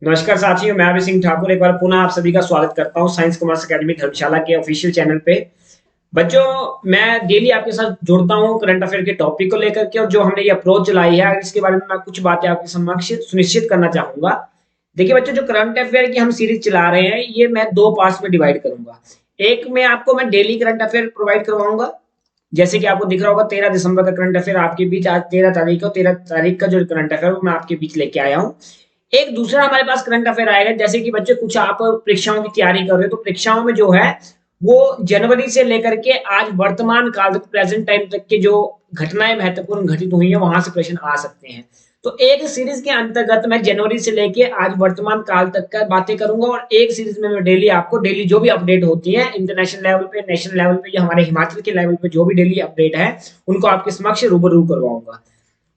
नमस्कार साथियों, मैं अभय सिंह ठाकुर एक बार पुनः आप सभी का स्वागत करता हूं साइंस कॉमर्स एकेडमी धर्मशाला के ऑफिशियल चैनल पे। बच्चों, मैं डेली आपके साथ जुड़ता हूं करंट अफेयर के टॉपिक को लेकर के, और जो हमने ये अप्रोच चलाई है इसके बारे में मैं कुछ बातें आपके समक्ष सुनिश्चित करना चाहूंगा। देखिए बच्चों, जो करंट अफेयर की हम सीरीज चला रहे हैं ये मैं दो पार्ट्स में डिवाइड करूंगा। एक में आपको मैं डेली करंट अफेयर प्रोवाइड करवाऊंगा, जैसे कि आपको दिख रहा होगा 13 दिसंबर का करंट अफेयर आपके बीच, आज 13 तारीख और 13 तारीख का जो करंट अफेयर वो मैं आपके बीच लेके आया हूँ। एक दूसरा हमारे पास करंट अफेयर आएगा, जैसे कि बच्चे कुछ आप परीक्षाओं की तैयारी कर रहे हो तो परीक्षाओं में जो है वो जनवरी से लेकर के आज वर्तमान काल तक, प्रेजेंट टाइम तक के जो घटनाएं महत्वपूर्ण घटित हुई है वहां से प्रश्न आ सकते हैं। तो एक सीरीज के अंतर्गत मैं जनवरी से लेके आज वर्तमान काल तक का बातें करूंगा, और एक सीरीज में मैं डेली आपको डेली जो भी अपडेट होती है इंटरनेशनल लेवल पे, नेशनल लेवल पे या हमारे हिमाचल के लेवल पे जो भी डेली अपडेट है उनको आपके समक्ष रूबरू करवाऊंगा।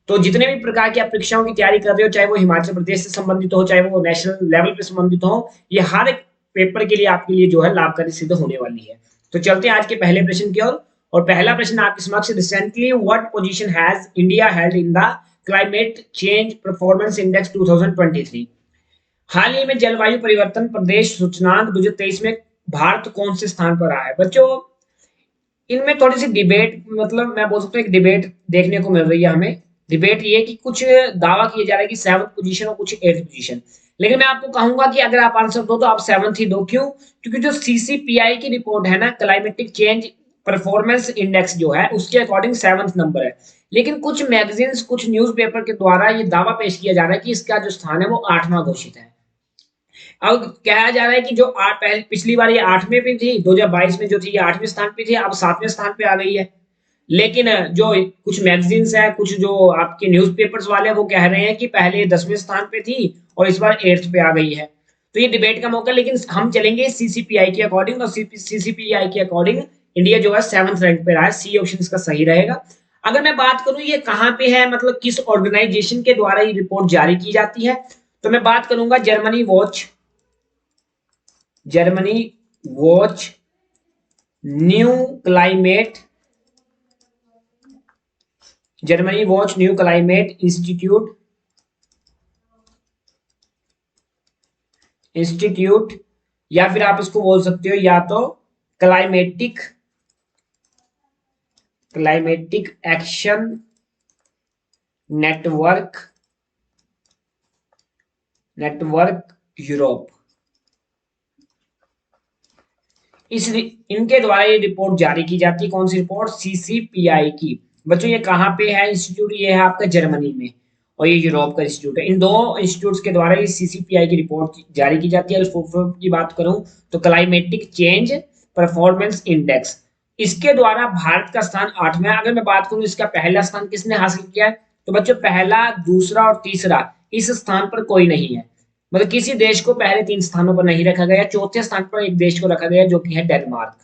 तो जितने भी प्रकार की आप परीक्षाओं की तैयारी कर रहे हो, चाहे वो हिमाचल प्रदेश से संबंधित हो, चाहे वो नेशनल लेवल पे संबंधित हो, ये हर एक पेपर के लिए आपके लिए जो है लाभकारी सिद्ध होने वाली है। तो चलते हैं आज के पहले प्रश्न की ओर। और पहला प्रश्न आपके समक्ष, recently what position has India held in the climate change performance index 2023? हाल ही में जलवायु परिवर्तन प्रदेश सूचकांक 2023 में भारत कौन से स्थान पर रहा है? बच्चों, इनमें थोड़ी सी डिबेट, मतलब मैं बोल सकता हूँ एक डिबेट देखने को मिल रही है हमें। डिबेट ये कि कुछ दावा किया जा रहा है कि 7th पोजीशन और कुछ 8th पोजीशन, लेकिन मैं आपको कहूंगा कि अगर आप आंसर दो तो आप 7th ही दो। क्यों? क्योंकि जो सीसीपीआई की रिपोर्ट है ना, क्लाइमेटिक चेंज परफॉर्मेंस इंडेक्स जो है उसके अकॉर्डिंग 7th नंबर है, लेकिन कुछ मैगजीन्स, कुछ न्यूज़पेपर के द्वारा ये दावा पेश किया जा रहा है कि इसका जो स्थान है वो 8वां घोषित है। अब कहा जा रहा है कि जो पहले पिछली बार ये 8वें पे थी, 2022 में जो थी ये 8वें स्थान पे थी, अब 7वें स्थान पे आ गई है। लेकिन जो कुछ मैगजीन्स है, कुछ जो आपके न्यूज़पेपर्स वाले हैं वो कह रहे हैं कि पहले 10वें स्थान पे थी और इस बार 8th पे आ गई है। तो ये डिबेट का मौका, लेकिन हम चलेंगे सीसीपीआई के अकॉर्डिंग, और सीसीपीआई के अकॉर्डिंग इंडिया जो है 7th रैंक पे रहा है। सी ऑप्शन इसका सही रहेगा। अगर मैं बात करूं ये कहाँ पे है, मतलब किस ऑर्गेनाइजेशन के द्वारा ये रिपोर्ट जारी की जाती है, तो मैं बात करूंगा Germany watch new climate Germany watch new climate institute, या फिर आप इसको बोल सकते हो या तो climatic climatic action network Europe. इनके द्वारा ये रिपोर्ट जारी की जाती है। कौन सी रिपोर्ट? सीसीपीआई की। बच्चों ये कहाँ पे है इंस्टीट्यूट? ये है आपका जर्मनी में, और ये यूरोप का इंस्टीट्यूट है। इन दो इंस्टीट्यूट्स के द्वारा ये सीसीपीआई की रिपोर्ट जारी की जाती है। अगर फुल फॉर्म की बात करूं तो क्लाइमेटिक चेंज परफॉर्मेंस इंडेक्स, इसके द्वारा भारत का स्थान 8वां है। अगर मैं बात करूं इसका पहला स्थान किसने हासिल किया है, तो बच्चों पहला, दूसरा और तीसरा इस स्थान पर कोई नहीं है। मतलब किसी देश को पहले 3 स्थानों पर नहीं रखा गया। चौथे स्थान पर एक देश को रखा गया जो कि है डेनमार्क।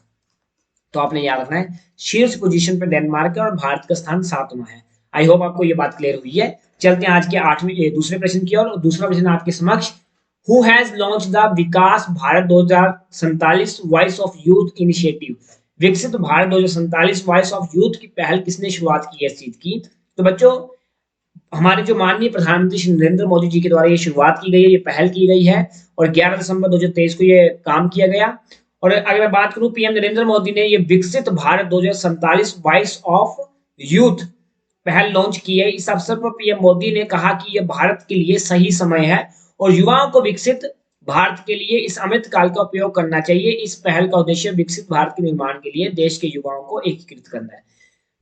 तो आपने याद रखना है शीर्ष पोजीशन पर डेनमार्क है और भारत का स्थान 7वां है। आई होप आपको ये बात क्लियर हुई है। चलते हैं आज के 8वें दूसरे प्रश्न की ओर। दूसरा प्रश्न आपके समक्ष, who has launch the Vikas Bharat 2047 voice of youth initiative? विकसित भारत 2047 वॉइस ऑफ यूथ की पहल किसने शुरुआत की है इस चीज की? तो बच्चों हमारे जो माननीय प्रधानमंत्री श्री नरेंद्र मोदी जी के द्वारा ये शुरुआत की गई है, ये पहल की गई है, और 11 दिसंबर 2023 को ये काम किया गया। और अगर मैं बात करूं, पीएम नरेंद्र मोदी ने ये विकसित भारत 2047 वॉइस ऑफ यूथ पहल लॉन्च की है। इस अवसर पर पीएम मोदी ने कहा कि यह भारत के लिए सही समय है और युवाओं को विकसित भारत के लिए इस अमृत काल का उपयोग करना चाहिए। इस पहल का उद्देश्य विकसित भारत के निर्माण के लिए देश के युवाओं को एकीकृत करना है।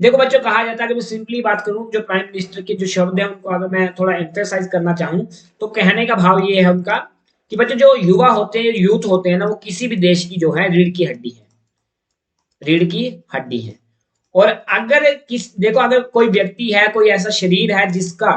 देखो बच्चों, कहा जाता है कि मैं सिंपली बात करूं, जो प्राइम मिनिस्टर के जो शब्द हैं उनको अगर मैं थोड़ा एम्फेसाइज करना चाहूं तो कहने का भाव ये है उनका कि बच्चों जो युवा होते हैं, यूथ होते हैं ना, वो किसी भी देश की जो है रीढ़ की हड्डी है। रीढ़ की हड्डी है। और अगर देखो, अगर कोई व्यक्ति है, कोई ऐसा शरीर है जिसका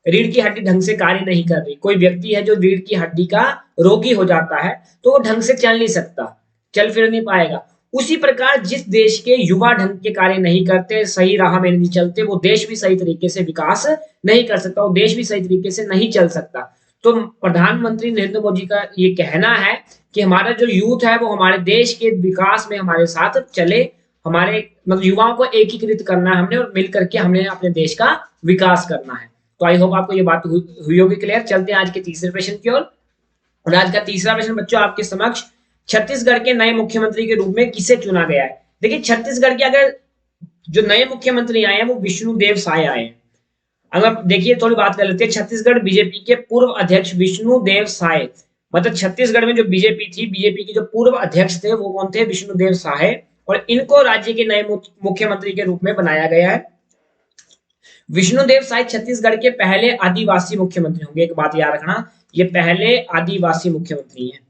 रीढ़ की हड्डी ढंग से कार्य नहीं कर रही, कोई व्यक्ति है जो रीढ़ की हड्डी का रोगी हो जाता है, तो वो ढंग से चल नहीं सकता, चल फिर नहीं पाएगा। उसी प्रकार जिस देश के युवा ढंग के कार्य नहीं करते, सही राह में नहीं चलते, वो देश भी सही तरीके से विकास नहीं कर सकता, वो देश भी सही तरीके से नहीं चल सकता। तो प्रधानमंत्री नरेंद्र मोदी का ये कहना है कि हमारा जो यूथ है वो हमारे देश के विकास में हमारे साथ चले। हमारे मतलब युवाओं को एकीकृत करना है हमने, और मिलकर के हमने अपने देश का विकास करना है। तो आई होप आपको ये बात हुई होगी क्लियर। चलते हैं आज के तीसरे प्रश्न की ओर। और आज का तीसरा प्रश्न बच्चों आपके समक्ष, छत्तीसगढ़ के नए मुख्यमंत्री के रूप में किसे चुना गया है। देखिए छत्तीसगढ़ के अगर जो नए मुख्यमंत्री आए हैं वो विष्णुदेव साय आए हैं। अगर देखिए थोड़ी बात कर लेते हैं, छत्तीसगढ़ बीजेपी के पूर्व अध्यक्ष विष्णुदेव साय, मतलब छत्तीसगढ़ में जो बीजेपी थी, बीजेपी के जो पूर्व अध्यक्ष थे वो कौन थे, विष्णुदेव साय, और इनको राज्य के नए मुख्यमंत्री के रूप में बनाया गया है। विष्णुदेव साय छत्तीसगढ़ के पहले आदिवासी मुख्यमंत्री होंगे, एक बात याद रखना, ये पहले आदिवासी मुख्यमंत्री हैं।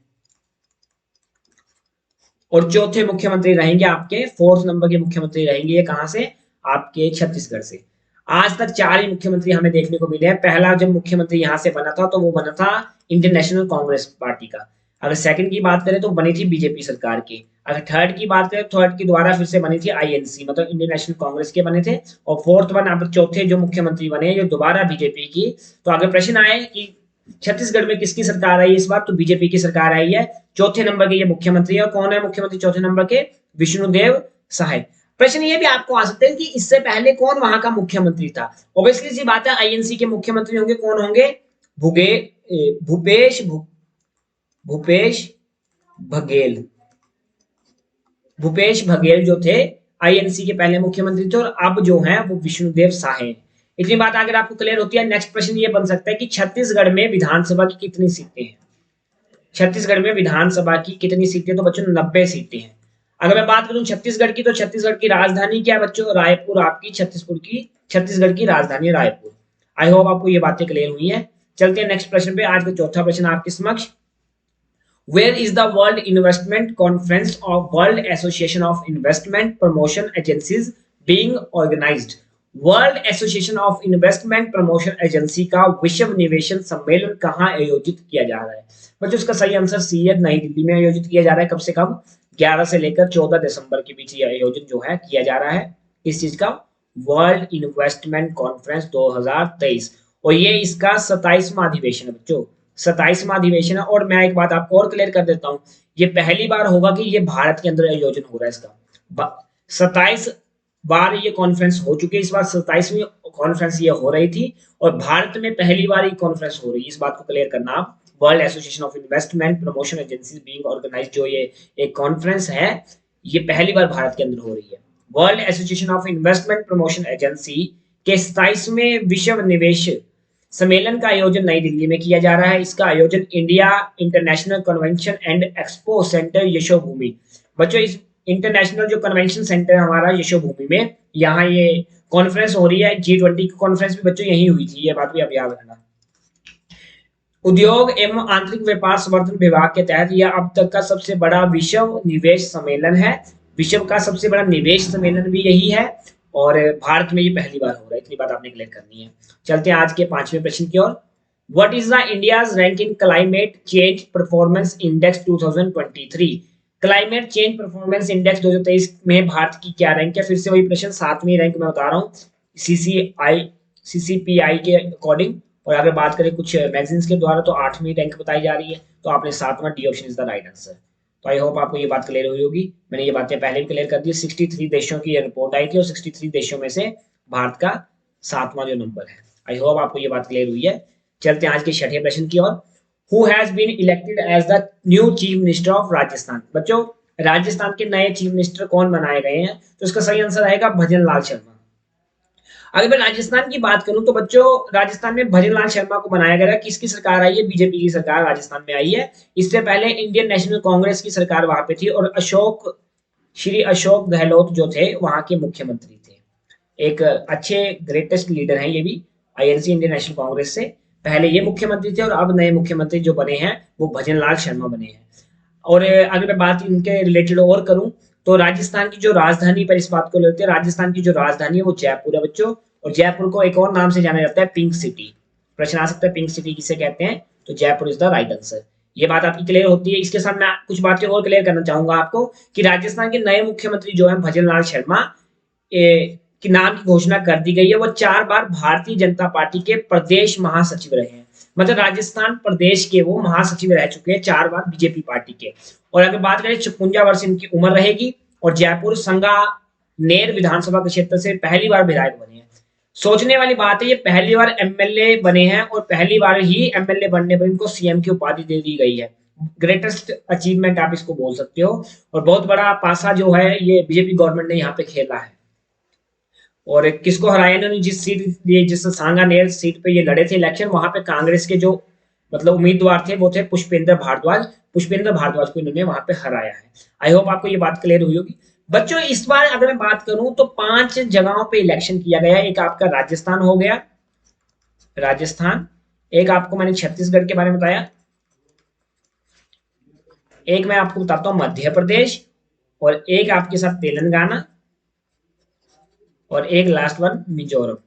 और चौथे मुख्यमंत्री रहेंगे आपके, फोर्थ नंबर के मुख्यमंत्री रहेंगे ये कहां से, आपके छत्तीसगढ़ से। आज तक 4 ही मुख्यमंत्री हमें देखने को मिले हैं। पहला जब मुख्यमंत्री यहां से बना था तो वो बना था इंडियन नेशनल कांग्रेस पार्टी का। अगर सेकंड की बात करें तो बनी थी बीजेपी सरकार की। अगर थर्ड की बात करें, थर्ड की दोबारा फिर से बनी थी आईएनसी, मतलब इंडियन नेशनल कांग्रेस के बने थे। और फोर्थ वन, अब चौथे जो मुख्यमंत्री बने जो दोबारा बीजेपी की। तो अगर प्रश्न आए कि छत्तीसगढ़ में किसकी सरकार आई इस बार, तो बीजेपी की सरकार आई है। चौथे नंबर के ये मुख्यमंत्री है। और कौन है मुख्यमंत्री चौथे नंबर के, विष्णुदेव साय। प्रश्न ये भी आपको आ सकते हैं कि इससे पहले कौन वहां का मुख्यमंत्री था। ऑब्वियसली सी बात है, आईएनसी के मुख्यमंत्री होंगे, कौन होंगे, भूपेश बघेल। भूपेश बघेल जो थे आईएनसी के पहले मुख्यमंत्री थे, और अब जो है वो विष्णुदेव साय। इतनी बात अगर आपको क्लियर होती है, नेक्स्ट प्रश्न ये बन सकता है कि छत्तीसगढ़ में विधानसभा की कितनी सीटें हैं। छत्तीसगढ़ में विधानसभा की कितनी सीटें, तो बच्चों 90 सीटें हैं। अगर मैं बात करूं छत्तीसगढ़ की, तो छत्तीसगढ़ की राजधानी क्या है बच्चों, रायपुर। आपकी छत्तीसगढ़ की राजधानी रायपुर। आई होप आपको ये बातें क्लियर हुई है। चलते हैं नेक्स्ट प्रश्न पे। आज का चौथा प्रश्न आपके समक्ष, where is the world investment conference of world association of investment promotion agencies being organised. World association of investment promotion agency का विश्व निवेशन सम्मेलन कहाँ आयोजित किया जा रहा है। बच्चों इसका सही आंसर सी है, नई दिल्ली में आयोजित किया जा रहा है। कब से कब, 11 से लेकर 14 दिसंबर के बीच ये आयोजन जो है किया जा रहा है। इस चीज का वर्ल्ड इन्वेस्टमेंट कॉन्फ्रेंस 2023, और ये इसका 27वां अधिवेशन है बच्चों, 27वां अधिवेशन है। और मैं एक बात आपको और क्लियर कर देता हूं, ये पहली बार होगा कि ये भारत के अंदर आयोजन हो रहा है इसका। 27 बार ये कॉन्फ्रेंस हो चुकी है, इस बार 27वीं कॉन्फ्रेंस ये हो रही थी, और भारत में पहली बार ये कॉन्फ्रेंस हो रही है। इस बात को क्लियर करना आप। World association of investment promotion agency being organised, जो ये एक कॉन्फ्रेंस है, ये पहली बार भारत के अंदर हो रही है। World association of investment promotion agency के 27वें विश्व निवेश सम्मेलन का आयोजन नई दिल्ली में किया जा रहा है। इसका आयोजन India international convention and expo centre Yashobhoomi, बच्चों इस इंटरनेशनल जो कन्वेंशन सेंटर है हमारा यशोभूमि में, यहाँ ये कॉन्फ्रेंस हो रही है। G20 की कॉन्फ्रेंस भी बच्चों यही हुई थी, ये बात भी आप याद रखना। उद्योग एवं आंतरिक व्यापार संवर्धन विभाग के तहत यह अब तक का सबसे बड़ा विश्व निवेश सम्मेलन है। विश्व का सबसे बड़ा निवेश सम्मेलन भी यही है, और भारत में ये पहली बार हो रहा है। इतनी बात आपने क्लियर करनी है। चलते हैं आज के 5वें प्रश्न की ओर। What is the India's rank in climate change performance index 2023। Climate change performance index 2023 में भारत की क्या रैंक है। फिर से वही प्रश्न, 7वीं रैंक मैं बता रहा हूँ CCPI के अकॉर्डिंग। और अगर बात करें कुछ मैगजीन्स के द्वारा तो 8वीं रैंक बताई जा रही है। तो आपने 7वां, D option is the right answer. तो आई होप आपको ये बात क्लियर हुई होगी। मैंने ये बातें पहले भी क्लियर कर दी। 63 देशों की ये रिपोर्ट आई थी, और 63 देशों में से भारत का 7वां जो नंबर है। आई होप आपको ये बात क्लियर हुई है। चलते हैं आज के 6ठे प्रश्न की ओर। Who has been elected as the new chief minister of Rajasthan. बच्चों राजस्थान के नए चीफ मिनिस्टर कौन बनाए गए हैं, तो इसका सही आंसर आएगा भजन लाल शर्मा। अगर मैं राजस्थान की बात करूं तो बच्चों राजस्थान में भजन लाल शर्मा को बनाया गया। किसकी सरकार आई है, बीजेपी की सरकार राजस्थान में आई है। इससे पहले इंडियन नेशनल कांग्रेस की सरकार वहां पे थी, और श्री अशोक गहलोत जो थे वहां के मुख्यमंत्री थे। एक अच्छे ग्रेटेस्ट लीडर हैं ये भी, आईएनसी इंडियन नेशनल कांग्रेस से पहले ये मुख्यमंत्री थे, और अब नए मुख्यमंत्री जो बने हैं वो भजन लाल शर्मा बने हैं। और अगर मैं बात इनके रिलेटेड और करूं तो राजस्थान की जो राजधानी, पर इस बात को लेते हैं, राजस्थान की जो राजधानी है वो जयपुर है बच्चों। और जयपुर को एक और नाम से जाना जाता है पिंक सिटी। प्रश्न आ सकता है पिंक सिटी किसे कहते हैं, तो Jaipur is the right answer. ये बात आपकी क्लियर होती है। इसके साथ मैं कुछ बातें और क्लियर करना चाहूंगा आपको कि राजस्थान के नए मुख्यमंत्री जो है भजन लाल शर्मा के नाम की घोषणा कर दी गई है। वो 4 बार भारतीय जनता पार्टी के प्रदेश महासचिव रहे हैं, मतलब राजस्थान प्रदेश के वो महासचिव रह चुके हैं 4 बार बीजेपी पार्टी के। और अगर बात करें 56 वर्ष इनकी उम्र रहेगी, और जयपुर संगानेर विधानसभा क्षेत्र से पहली बार विधायक बने हैं। सोचने वाली बात है, ये पहली बार एमएलए बने हैं और पहली बार ही एमएलए बनने पर इनको सीएम की उपाधि दे दी गई है। ग्रेटेस्ट अचीवमेंट आप इसको बोल सकते हो, और बहुत बड़ा पासा जो है ये बीजेपी गवर्नमेंट ने यहाँ पे खेला है। और किसको हराया इन्होंने, जिस सांगानेर सीट पे ये लड़े थे इलेक्शन, वहां पे कांग्रेस के जो मतलब उम्मीदवार थे वो थे पुष्पेंद्र भारद्वाज। पुष्पेंद्र भारद्वाज को इन्होंने वहां पे हराया है। आई होप आपको ये बात क्लियर हुई होगी। बच्चों इस बार अगर मैं बात करूं तो 5 जगहों पे इलेक्शन किया गया। एक आपका राजस्थान हो गया, राजस्थान। एक आपको मैंने छत्तीसगढ़ के बारे में बताया। एक मैं आपको बताता हूं मध्य प्रदेश, और एक आपके साथ तेलंगाना, और एक लास्ट वन मिजोरम।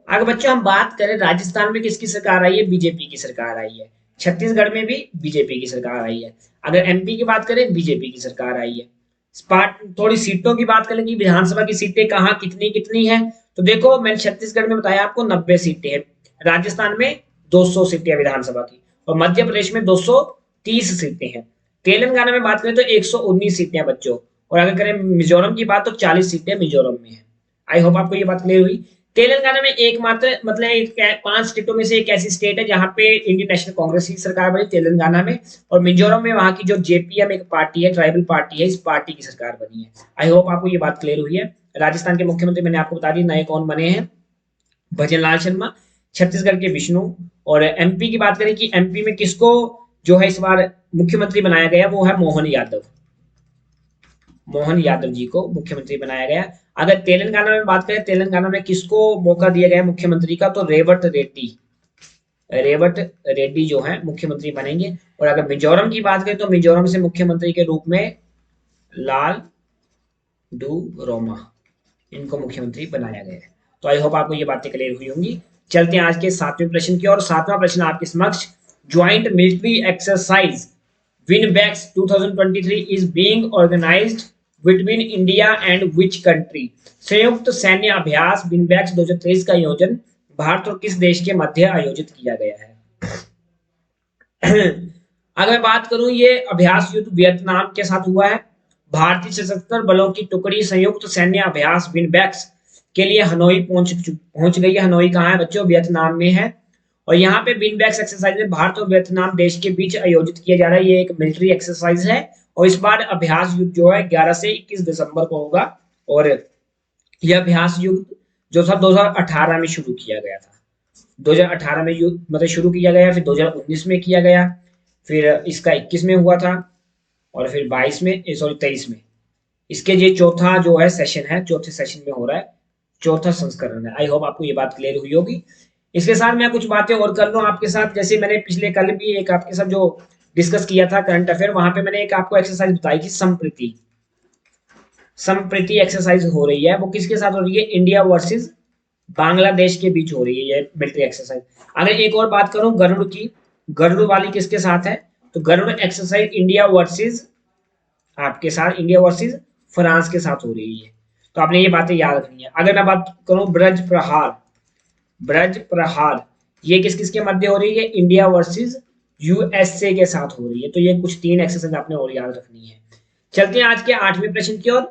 अगर बच्चों हम बात करें, राजस्थान में किसकी सरकार आई है, बीजेपी की सरकार आई है। छत्तीसगढ़ में भी बीजेपी की सरकार आई है। अगर एमपी की बात करें, बीजेपी की सरकार आई है। थोड़ी सीटों की बात करें कि विधानसभा की सीटें कहाँ कितनी कितनी है, तो देखो मैंने छत्तीसगढ़ में बताया आपको 90 सीटें हैं, राजस्थान में 200 सीटें हैं विधानसभा की, और मध्य प्रदेश में 230 सीटें हैं। तेलंगाना में बात करें तो 119 सीटें हैं बच्चों, और अगर करें मिजोरम की बात तो 40 सीटें मिजोरम में है। आई होप आपको ये बात क्लियर हुई। तेलंगाना में एकमात्र मतलब 5 स्टेटों में से एक ऐसी स्टेट है जहां पे इंडियन नेशनल कांग्रेस की सरकार बनी, तेलंगाना में। और मिजोरम में वहां की जो जेपीएम एक पार्टी है, ट्राइबल पार्टी है, इस पार्टी की सरकार बनी है। आई होप आपको ये बात क्लियर हुई है। राजस्थान के मुख्यमंत्री मैंने आपको बता दी नए कौन बने हैं, भजनलाल शर्मा। छत्तीसगढ़ के विष्णु। और एमपी की बात करें कि एमपी में किसको जो है इस बार मुख्यमंत्री बनाया गया, वो है मोहन यादव। मोहन यादव जी को मुख्यमंत्री बनाया गया। अगर तेलंगाना में बात करें, तेलंगाना में किसको मौका दिया गया मुख्यमंत्री का, तो रेवट रेड्डी। रेवट रेड्डी जो है मुख्यमंत्री बनेंगे। और अगर मिजोरम की बात करें तो मिजोरम से मुख्यमंत्री के रूप में लाल डू रोमा, इनको मुख्यमंत्री बनाया गया है। तो आई होप आपको ये बातें क्लियर हुई होंगी। चलते हैं आज के 7वें प्रश्न की ओर। 7वां प्रश्न आपके समक्ष, joint military exercise Vinbax 2023 is being organised between India and which country. संयुक्त सैन्य अभ्यास विनबैक्स 2023 का आयोजन भारत और किस देश के मध्य आयोजित किया गया है। अगर मैं बात करूं, ये अभ्यास युद्ध वियतनाम के साथ हुआ है। भारतीय सशस्त्र बलों की टुकड़ी संयुक्त सैन्य अभ्यास विनबैक्स के लिए हनोई पहुंच गई है। हनोई कहाँ है बच्चों, वियतनाम में है। और यहाँ पे विनबैक्स एक्सरसाइज में भारत और वियतनाम देश के बीच आयोजित किया जा रहा है। ये एक मिलिट्री एक्सरसाइज है, और इस बार अभ्यास युद्ध जो है 11 से 21 दिसंबर को होगा। और यह अभ्यास युद्ध जो था 2018 में शुरू किया गया था। 2018 में युद्ध मतलब शुरू किया गया, फिर 2019 में किया गया, फिर इसका 21 में हुआ था, और फिर 22 में 23 में। इसके ये चौथा जो है सेशन है, चौथे सेशन में हो रहा है, चौथा संस्करण है। आई होप आपको ये बात क्लियर हुई होगी। इसके साथ मैं कुछ बातें और कर लूं आपके साथ, जैसे मैंने पिछले कल भी एक आपके साथ जो डिस्कस किया था करंट अफेयर, वहां पे मैंने एक आपको एक्सरसाइज बताई थी, संप्रीति। संप्रीति एक्सरसाइज हो रही है, वो किसके साथ हो रही है, इंडिया वर्सेस बांग्लादेश के बीच हो रही है ये मिलिट्री एक्सरसाइज। अगर एक और बात करूं गरुड़ की, गरुड़ वाली किसके साथ है, तो गरुड़ एक्सरसाइज इंडिया वर्सेस आपके साथ इंडिया वर्सेस फ्रांस के साथ हो रही है। तो आपने ये बातें याद रखनी है। अगर मैं बात करूं ब्रज प्रहार, ब्रज प्रहार ये किस किस के मध्य हो रही है, इंडिया वर्सेस यूएसए के साथ हो रही है। तो ये कुछ 3 एक्सरसाइज आपने और याद रखनी है। चलते हैं आज के 8वें प्रश्न की ओर।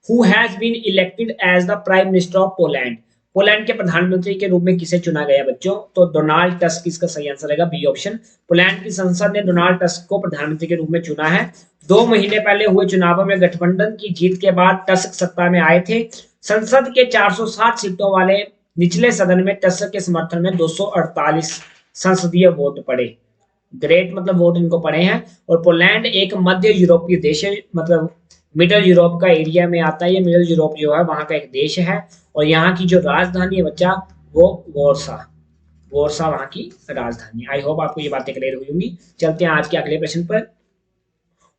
Who has been elected as the prime minister of Poland. Poland के प्रधानमंत्री के रूप में किसे चुना गया बच्चों, तो डोनाल्ड टस्क इसका सही आंसर रहेगा, बी ऑप्शन। पोलैंड की संसद ने डोनाल्ड टस्क को प्रधानमंत्री के रूप में चुना है। 2 महीने पहले हुए चुनावों में गठबंधन की जीत के बाद टस्क सत्ता में आए थे। संसद के 460 सीटों वाले निचले सदन में टस्क के समर्थन में 248 संसदीय वोट पड़े। ग्रेट मतलब वोट इनको पड़े हैं। और पोलैंड एक मध्य यूरोपीय देश है, मतलब मिडल यूरोप का एरिया में आता है। ये मिडल यूरोप जो है वहां का एक देश है, और यहाँ की जो राजधानी है बच्चा वो वॉर्सा, वॉर्सा वहां की राजधानी। आई होप आपको ये बातें क्लियर हुई होंगी। चलते हैं आज के अगले प्रश्न पर।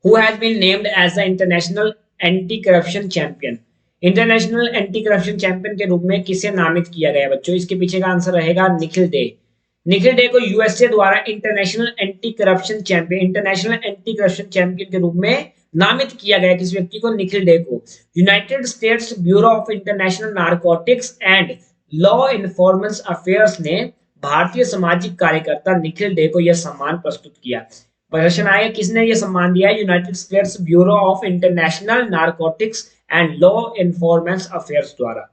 Who has been named as the international anti corruption champion. International anti corruption champion के रूप में किसे नामित किया गया बच्चों, इसके पीछे का आंसर रहेगा निखिल डे। निखिल डे को यूएसए द्वारा इंटरनेशनल एंटी करप्शन चैंपियन के रूप में नामित किया गया। किस व्यक्ति को, निखिल डे को। United States Bureau of International Narcotics and Law enforcement Affairs ने भारतीय सामाजिक कार्यकर्ता निखिल डे को यह सम्मान प्रस्तुत किया। प्रश्न आया किसने यह सम्मान दिया, United States Bureau of International Narcotics and Law enforcement Affairs द्वारा।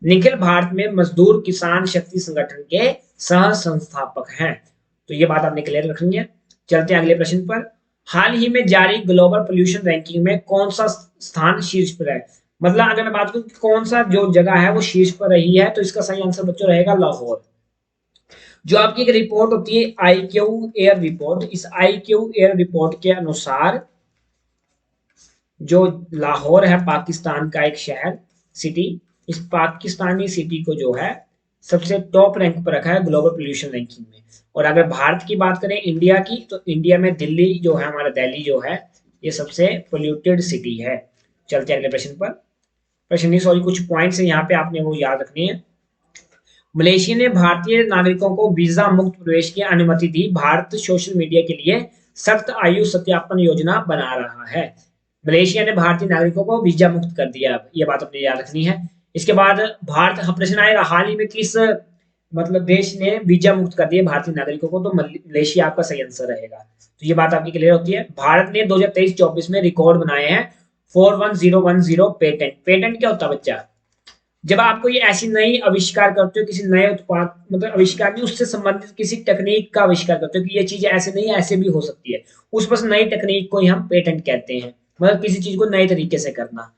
निखिल भारत में मजदूर किसान शक्ति संगठन के सह संस्थापक हैं। तो ये बात आपने क्लियर रखनी है। चलते हैं अगले प्रश्न पर। हाल ही में जारी ग्लोबल पोल्यूशन रैंकिंग में कौन सा स्थान शीर्ष पर है? मतलब अगर मैं बात करूं कि कौन सा जो जगह है वो शीर्ष पर रही है, तो इसका सही आंसर बच्चों रहेगा लाहौर। जो आपकी एक रिपोर्ट होती है IQ एयर रिपोर्ट, इस IQ एयर रिपोर्ट के अनुसार जो लाहौर है पाकिस्तान का एक शहर, सिटी, इस पाकिस्तानी सिटी को जो है सबसे टॉप रैंक पर रखा है ग्लोबल पोल्यूशन रैंकिंग में। और अगर भारत की बात करें इंडिया की, तो इंडिया में दिल्ली जो है, हमारा दिल्ली जो है, ये सबसे पोल्यूटेड सिटी है। चलते हैं अगले प्रश्न पर। प्रश्न नहीं, सॉरी, कुछ पॉइंट्स है यहाँ पे आपने वो याद रखनी है। मलेशिया ने भारतीय नागरिकों को वीजा मुक्त प्रवेश की अनुमति दी। भारत सोशल मीडिया के लिए सख्त आयु सत्यापन योजना बना रहा है। मलेशिया ने भारतीय नागरिकों को वीजा मुक्त कर दिया, ये बात अपने याद रखनी है। इसके बाद भारत, प्रश्न आएगा हाल ही में किस मतलब देश ने वीजा मुक्त कर दिया भारतीय नागरिकों को, तो मलेशिया आपका सही आंसर रहेगा। तो ये बात आपकी क्लियर होती है। भारत ने 2023-24 में रिकॉर्ड बनाए हैं 41010 पेटेंट। पेटेंट क्या होता है बच्चा? जब आप कोई ऐसी नई आविष्कार करते हो, किसी नए उत्पाद, मतलब आविष्कार नहीं, उससे संबंधित किसी तकनीक का आविष्कार करते हो कि ये चीज ऐसे नहीं ऐसे भी हो सकती है, उस बस नई तकनीक को ही हम पेटेंट कहते हैं। मतलब किसी चीज को नए तरीके से करना।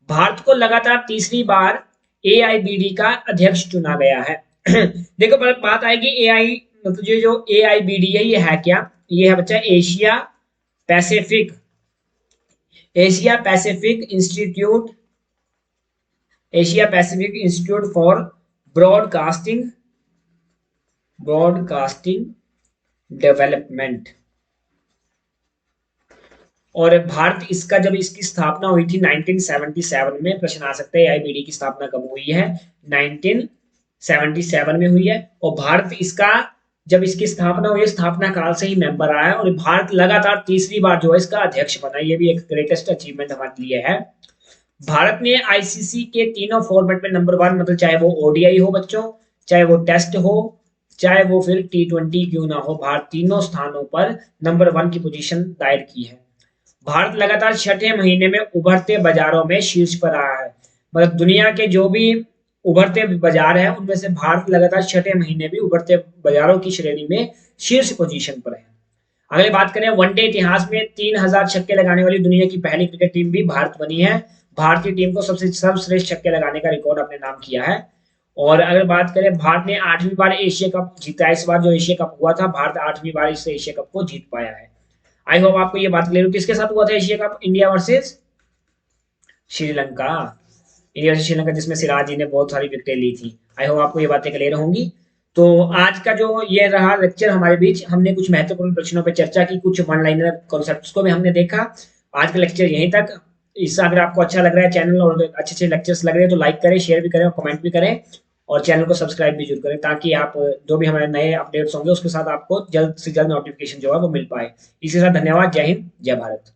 भारत को लगातार तीसरी बार AIBD का अध्यक्ष चुना गया है। देखो बात आएगी AI, मतलब ये जो AIBD है ये है क्या? ये है बच्चा Pacific Asia Pacific institute Asia Pacific institute for broadcasting development. और भारत, इसका जब इसकी स्थापना हुई थी 1977 में, प्रश्न आ सकता है AIBD की स्थापना कब हुई है? 1977 में हुई है। और भारत इसका, जब इसकी स्थापना हुई है, स्थापना काल से ही मेंबर रहा है, और भारत लगातार तीसरी बार जो है इसका अध्यक्ष बना। ये भी एक ग्रेटेस्ट अचीवमेंट हमारे लिए है। भारत ने ICC के तीनों फॉर्मेट में नंबर 1, मतलब चाहे वो ODI हो बच्चों, चाहे वो टेस्ट हो, चाहे वो फिर T20 क्यों ना हो, भारत तीनों स्थानों पर नंबर 1 की पोजीशन दायर की है। भारत लगातार छठे महीने में उभरते बाजारों में शीर्ष पर रहा है। मतलब दुनिया के जो भी उभरते बाजार है उनमें से भारत लगातार छठे महीने भी उभरते बाजारों की श्रेणी में शीर्ष पोजीशन पर है। अगले बात करें, वनडे इतिहास में 3000 छक्के लगाने वाली दुनिया की पहली क्रिकेट टीम भी भारत बनी है। भारतीय टीम को सबसे सर्वश्रेष्ठ छक्के लगाने का रिकॉर्ड अपने नाम किया है। और अगर बात करें, भारत ने 8वीं बार एशिया कप जीता है। इस बार जो एशिया कप हुआ था, भारत 8वीं बार इस एशिया कप को जीत पाया है। आई होप आपको ये बात क्लियर हो। किसके साथ हुआ था Asia cup? India versus Sri Lanka. India versus Sri Lanka, जिसमें सिराज जी ने बहुत सारी विकेटें ली थी। आई होप आपको ये बातें क्लियर होंगी। तो आज का जो ये रहा लेक्चर हमारे बीच, हमने कुछ महत्वपूर्ण प्रश्नों पर चर्चा की, कुछ वन लाइनर कॉन्सेप्ट्स को भी हमने देखा। आज का लेक्चर यहीं तक। इससे अगर आपको अच्छा लग रहा है चैनल और अच्छे अच्छे लेक्चर्स लग रहे हैं तो लाइक करें, शेयर भी करें और कमेंट भी करें, और चैनल को सब्सक्राइब भी जरूर करें, ताकि आप जो भी हमारे नए अपडेट्स होंगे उसके साथ आपको जल्द से जल्द नोटिफिकेशन जो है वो मिल पाए। इसी के साथ धन्यवाद। जय हिंद, जय भारत।